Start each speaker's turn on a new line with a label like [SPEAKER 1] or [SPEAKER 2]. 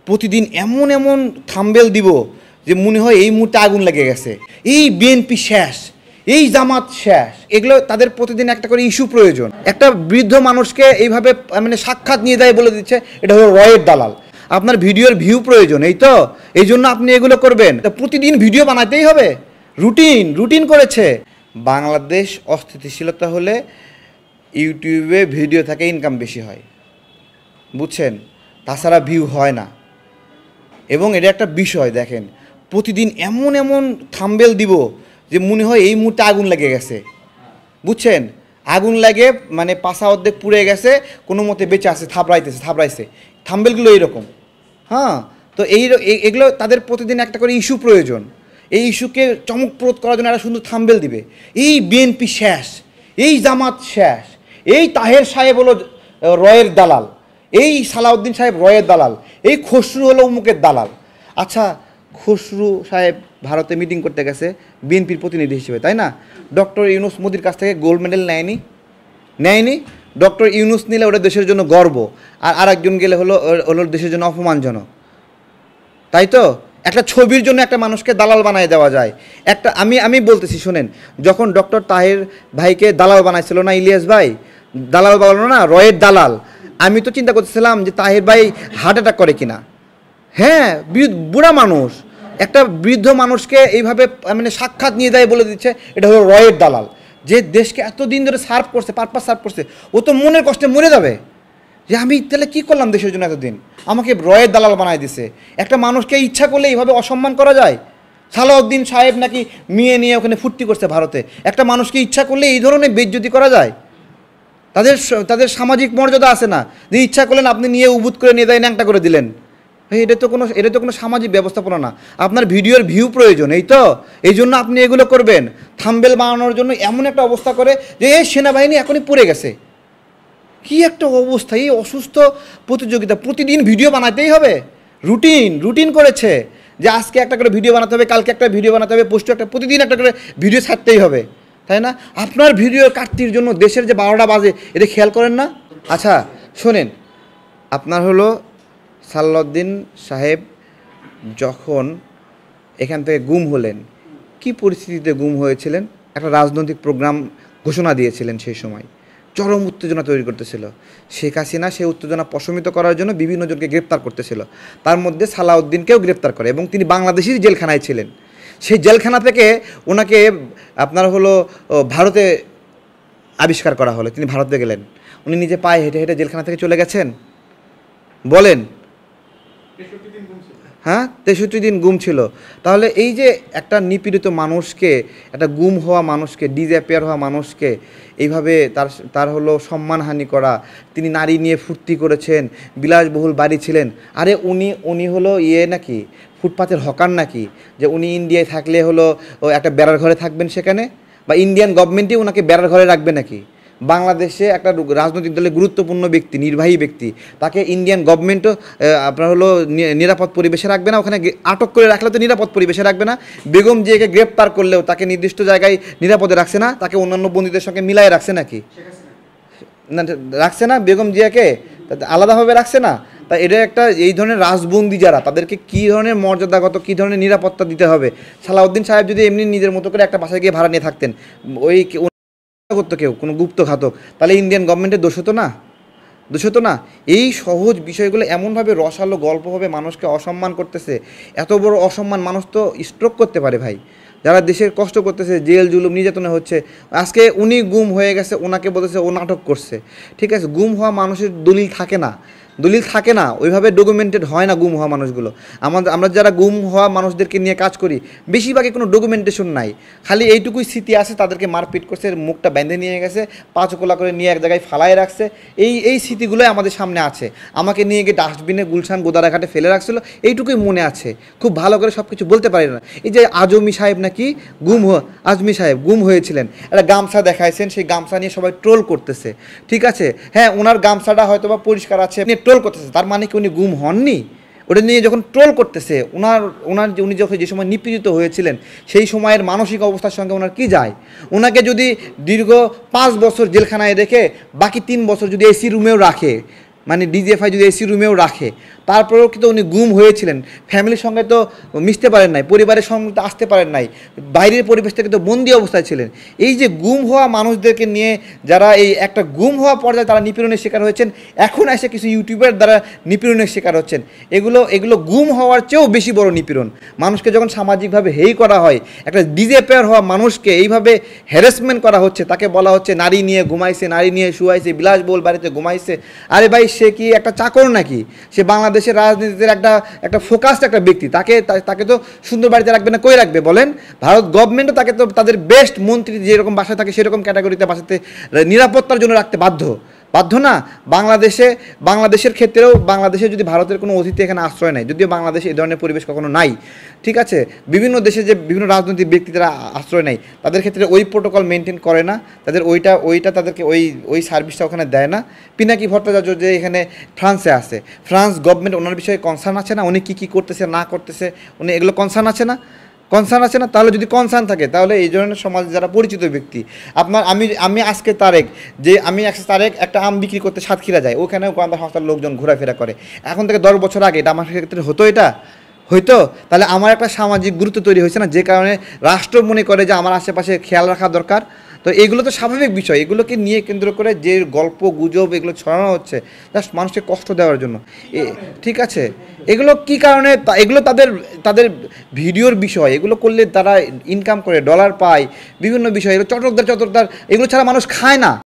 [SPEAKER 1] প্রতিদিন এমন এমন থাম্বেল দিব যে মনে হয় এই মুহূর্তে আগুন লেগে গেছে, এই বিএনপি শেষ, এই জামাত শেষ। এগুলো তাদের প্রতিদিন একটা করে ইস্যু প্রয়োজন। একটা বৃদ্ধ মানুষকে এইভাবে মানে সাক্ষাৎ নিয়ে যায় বলে দিচ্ছে এটা হলো রয়ের দালাল। আপনার ভিডিওর ভিউ প্রয়োজন, এই তো, এই জন্য আপনি এগুলো করবেন। প্রতিদিন ভিডিও বানাতেই হবে, রুটিন করেছে। বাংলাদেশ অস্থিতিশীলতা হলে ইউটিউবে ভিডিও থেকে ইনকাম বেশি হয়, বুঝছেন? তাছাড়া ভিউ হয় না। এবং এটা একটা বিষয়, দেখেন প্রতিদিন এমন এমন থাম্বেল দিব যে মনে হয় এই মুহূর্তে আগুন লেগে গেছে, বুঝছেন? আগুন লাগে মানে পাশা অর্ধেক পুড়ে গেছে, কোনো মতে বেঁচে আছে, থাবড়াইছে। থাম্বেলগুলো এইরকম। হ্যাঁ, তো এগুলো তাদের প্রতিদিন একটা করে ইস্যু প্রয়োজন। এই ইস্যুকে চমকপ্রদ করার জন্য একটা সুন্দর থাম্বেল দিবে, এই বিএনপি শেষ, এই জামাত শেষ, এই তাহের সাহেব হলো রয়ের দালাল, এই সালাউদ্দিন সাহেব রয়ের দালাল, এই খসরু হলো অমুকের দালাল। আচ্ছা, খসরু সাহেব ভারতে মিটিং করতে গেছে বিএনপির প্রতিনিধি হিসেবে, তাই না? ডক্টর ইউনুস মোদির কাছ থেকে গোল্ড মেডেল নেয়নি। ডক্টর ইউনুস নিলে ওটা দেশের জন্য গর্ব, আর আরেকজন গেলে হলো দেশের জন্য অপমানজনক, তাই তো? একটা ছবির জন্য একটা মানুষকে দালাল বানায় দেওয়া যায়। একটা আমি বলতেছি শোনেন, যখন ডক্টর তাহের ভাইকে দালাল বানাইছিল না ইলিয়াস ভাই, দালাল বানালো না, রয়ের দালাল, আমি তো চিন্তা করতেছিলাম যে তাহের ভাই হার্ট অ্যাটাক করে কিনা। হ্যাঁ, বুড়া মানুষ একটা বৃদ্ধ মানুষকে এইভাবে মানে সাক্ষাৎ নিয়ে যায় বলে দিচ্ছে এটা হলো রয়ের দালাল। যে দেশকে এতদিন ধরে পারপাস সার্ভ করছে, ও তো মনের কষ্টে মরে যাবে যে আমি তাহলে কী করলাম দেশের জন্য এতদিন, আমাকে রয়ের দালাল বানায় দিছে। একটা মানুষকে ইচ্ছা করলে এইভাবে অসম্মান করা যায়? সালাউদ্দিন সাহেব নাকি মেয়ে নিয়ে ওখানে ফুর্তি করছে ভারতে, একটা মানুষকে ইচ্ছা করলে এই ধরনের বেইজ্জতি করা যায়? তাদের সামাজিক মর্যাদা আছে না, যে ইচ্ছা করলেন আপনি নিয়ে উবুত করে নিয়ে দেয় ন্যাংটা করে দিলেন? এটা তো কোনো সামাজিক ব্যবস্থাপনা না। আপনার ভিডিওর ভিউ প্রয়োজন, এই তো, এই জন্য আপনি এগুলো করবেন। থাম্বেল বানানোর জন্য এমন একটা অবস্থা করে যে এই সেনাবাহিনী এখনই পড়ে গেছে। কি একটা অবস্থা, এই অসুস্থ প্রতিযোগিতা, প্রতিদিন ভিডিও বানাতেই হবে। রুটিন করেছে যে আজকে একটা করে ভিডিও বানাতে হবে, কালকে একটা ভিডিও বানাতে হবে, প্রতিদিন একটা করে ভিডিও ছাড়তেই হবে, তাই না? আপনার ভিডিও কাটতির জন্য দেশের যে 12টা বাজে, এটা খেয়াল করেন না? আচ্ছা শোনেন, আপনার হলো সালাউদ্দিন সাহেব যখন এখান থেকে গুম হলেন, কি পরিস্থিতিতে গুম হয়েছিলেন? একটা রাজনৈতিক প্রোগ্রাম ঘোষণা দিয়েছিলেন, সেই সময় চরম উত্তেজনা তৈরি করতেছিল শেখ হাসিনা। সেই উত্তেজনা প্রশমিত করার জন্য বিভিন্ন জনকে গ্রেপ্তার করতেছিল, তার মধ্যে সালাউদ্দিনকেও গ্রেপ্তার করে, এবং তিনি বাংলাদেশের জেলখানায় ছিলেন। সেই জেলখানা থেকে ওনাকে আপনার হলো ভারতে আবিষ্কার করা হলো, তিনি ভারতে গেলেন। উনি নিজে পায়ে হেঁটে হেঁটে জেলখানা থেকে চলে গেছেন, বলেন? হ্যাঁ, 63 দিন গুম ছিল। তাহলে এই যে একটা নিপীড়িত মানুষকে, একটা গুম হওয়া মানুষকে, ডিসঅ্যাপিয়ার হওয়া মানুষকে এইভাবে তার হলো সম্মানহানি করা, তিনি নারী নিয়ে ফুর্তি করেছেন, বিলাসবহুল বাড়ি ছিলেন। আরে উনি হলো নাকি ফুটপাতের হকার নাকি, যে উনি ইন্ডিয়ায় থাকলে হলো একটা বেড়ার ঘরে থাকবেন সেখানে, বা ইন্ডিয়ান গভর্নমেন্টই ওনাকে বেড়ার ঘরে রাখবে নাকি? বাংলাদেশে একটা রাজনৈতিক দলের গুরুত্বপূর্ণ ব্যক্তি, নির্বাহী ব্যক্তি, তাকে ইন্ডিয়ান গভর্নমেন্টও আপনার হলো নিরাপদ পরিবেশে রাখবে না। ওখানে আটক করে রাখলে তো নিরাপদ পরিবেশে রাখবে না। বেগম জিয়াকে গ্রেপ্তার করলেও তাকে নির্দিষ্ট জায়গায় নিরাপদে রাখছে না, তাকে অন্যান্য বন্দীদের সঙ্গে মিলাই রাখছে নাকি? না, রাখছে না। বেগম জিয়াকে আলাদাভাবে রাখছে না। তা এটা একটা, এই ধরনের রাজবন্দি যারা, তাদেরকে কী ধরনের মর্যাদাগত, কী ধরনের নিরাপত্তা দিতে হবে? সালাউদ্দিন সাহেব যদি এমনি নিজের মতো করে একটা বাসায় গিয়ে ভাড়া নিয়ে থাকতেন, ওই করতো কেউ, কোনো গুপ্ত ঘাতক, তাহলে ইন্ডিয়ান গভর্নমেন্টের দোষ হতো না? এই সহজ বিষয়গুলো এমনভাবে রসালো গল্পভাবে মানুষকে অসম্মান করতেছে। এত বড় অসম্মান মানুষ তো স্ট্রোক করতে পারে ভাই। যারা দেশের কষ্ট করতেছে, জেল জুলুম নির্যাতনে হচ্ছে, আজকে উনি গুম হয়ে গেছে, ওনাকে বলতেছে ও নাটক করছে। ঠিক আছে, গুম হওয়া মানুষের দলিল থাকে না, ওইভাবে ডকুমেন্টেড হয় না গুম হওয়া মানুষগুলো। আমরা যারা গুম হওয়া মানুষদেরকে নিয়ে কাজ করি, বেশিরভাগই কোনো ডকুমেন্টেশন নাই, খালি এইটুকুই স্মৃতি আছে, তাদেরকে মারপিট করছে, মুখটা বেঁধে নিয়ে গেছে, পাঁচকোলা করে নিয়ে এক জায়গায় ফালায় রাখছে। এই স্মৃতিগুলোই আমাদের সামনে আছে। আমাকে নিয়ে গিয়ে ডাস্টবিনে গুলশান গোদারাঘাটে ফেলে রাখছিল, এইটুকুই মনে আছে। খুব ভালো করে সব কিছু বলতে পারি না। এই যে আজমি সাহেব নাকি আজমি সাহেব গুম হয়েছিলেন, একটা গামছা দেখাইছেন, সেই গামছা নিয়ে সবাই ট্রোল করতেছে। ঠিক আছে, হ্যাঁ, ওনার গামছাটা হয়তো বা পরিষ্কার আছে, ট্রোল করতেছে, তার মানে কি উনি গুম হননি? ওটা নিয়ে যখন ট্রোল করতেছে, উনি যখন যে সময় নিপীড়িত হয়েছিলেন, সেই সময়ের মানসিক অবস্থার সঙ্গে ওনার কি যায়? ওনাকে যদি দীর্ঘ 5 বছর জেলখানায় রেখে বাকি 3 বছর যদি এসি রুমেও রাখে, মানে ডিজিএফআই যদি এসি রুমেও রাখে, তারপরেও কিন্তু উনি গুম হয়েছিলেন, ফ্যামিলির সঙ্গে তো মিশতে পারেন নাই, পরিবারের সঙ্গে তো আসতে পারেন নাই, বাইরের পরিবেশ থেকে তো বন্দি অবস্থায় ছিলেন। এই যে গুম হওয়া মানুষদেরকে নিয়ে যারা এই একটা গুম হওয়া পর্যায়ে তারা নিপীড়নের শিকার হয়েছেন, এখন এসে কিছু ইউটিউবার দ্বারা নিপীড়নের শিকার হচ্ছেন, এগুলো গুম হওয়ার চেয়েও বেশি বড় নিপীড়ন। মানুষকে যখন সামাজিকভাবে হেই করা হয়, একটা ডিজেপেয়ার হওয়া মানুষকে এইভাবে হ্যারাসমেন্ট করা হচ্ছে, তাকে বলা হচ্ছে নারী নিয়ে ঘুমাইছে, নারী নিয়ে শুয়াইছে, বিলাসবহুল বাড়িতে ঘুমাইছে। আরে ভাই, সে কি একটা চাকর নাকি? সে বাংলাদেশের রাজনীতির একটা ফোকাসড একটা ব্যক্তি। তাকে তো সুন্দর বাড়িতে রাখবে না, কই রাখবে বলেন? ভারত গভর্নমেন্টও তাকে তো তাদের বেস্ট মন্ত্রী যেরকম বাসায় থাকে সেরকম ক্যাটাগরিতে বাসাতে নিরাপত্তার জন্য রাখতে বাধ্য না। বাংলাদেশের ক্ষেত্রেও, বাংলাদেশে যদি ভারতের কোনো অতিথি এখানে আশ্রয় নেয়, যদিও বাংলাদেশে এই ধরনের পরিবেশ কখনো নাই, ঠিক আছে, বিভিন্ন দেশে যে বিভিন্ন রাজনৈতিক ব্যক্তি যারা আশ্রয় নেয় তাদের ক্ষেত্রে ওই প্রোটোকল মেনটেন করে না, তাদের ওইটা তাদেরকে ওই সার্ভিসটা ওখানে দেয় না। পিনাকি ভট্টাচার্য যে এখানে ফ্রান্সে আছে, ফ্রান্স গভর্নমেন্ট ওনার বিষয়ে কনসার্ন আছে না? উনি কী করতেছে না করতেছে, উনি এগুলো কনসার্ন আছে না? তাহলে যদি কনসার্ন থাকে, তাহলে এই ধরনের সমাজে যারা পরিচিত ব্যক্তি, আমি আজকে তারেক একটা আম বিক্রি করতে সাতক্ষীরা যায়, ওখানেও গোয়েন্দা সংস্থার লোকজন ঘোরাফেরা করে। এখন থেকে 10 বছর আগে এটা আমার ক্ষেত্রে হয়তো তাহলে আমার একটা সামাজিক গুরুত্ব তৈরি হয়েছে না, যে কারণে রাষ্ট্র মনে করে যে আমার আশেপাশে খেয়াল রাখা দরকার। তো এগুলো তো স্বাভাবিক বিষয়, এগুলোকে নিয়ে কেন্দ্র করে যে গল্প গুজব এগুলো ছড়ানো হচ্ছে জাস্ট মানুষকে কষ্ট দেওয়ার জন্য। ঠিক আছে, এগুলো কি কারণে? এগুলো তাদের ভিডিওর বিষয়, এগুলো করলে তারা ইনকাম করে, ডলার পায়, বিভিন্ন বিষয়, এগুলো চটকদার এগুলো ছাড়া মানুষ খায় না।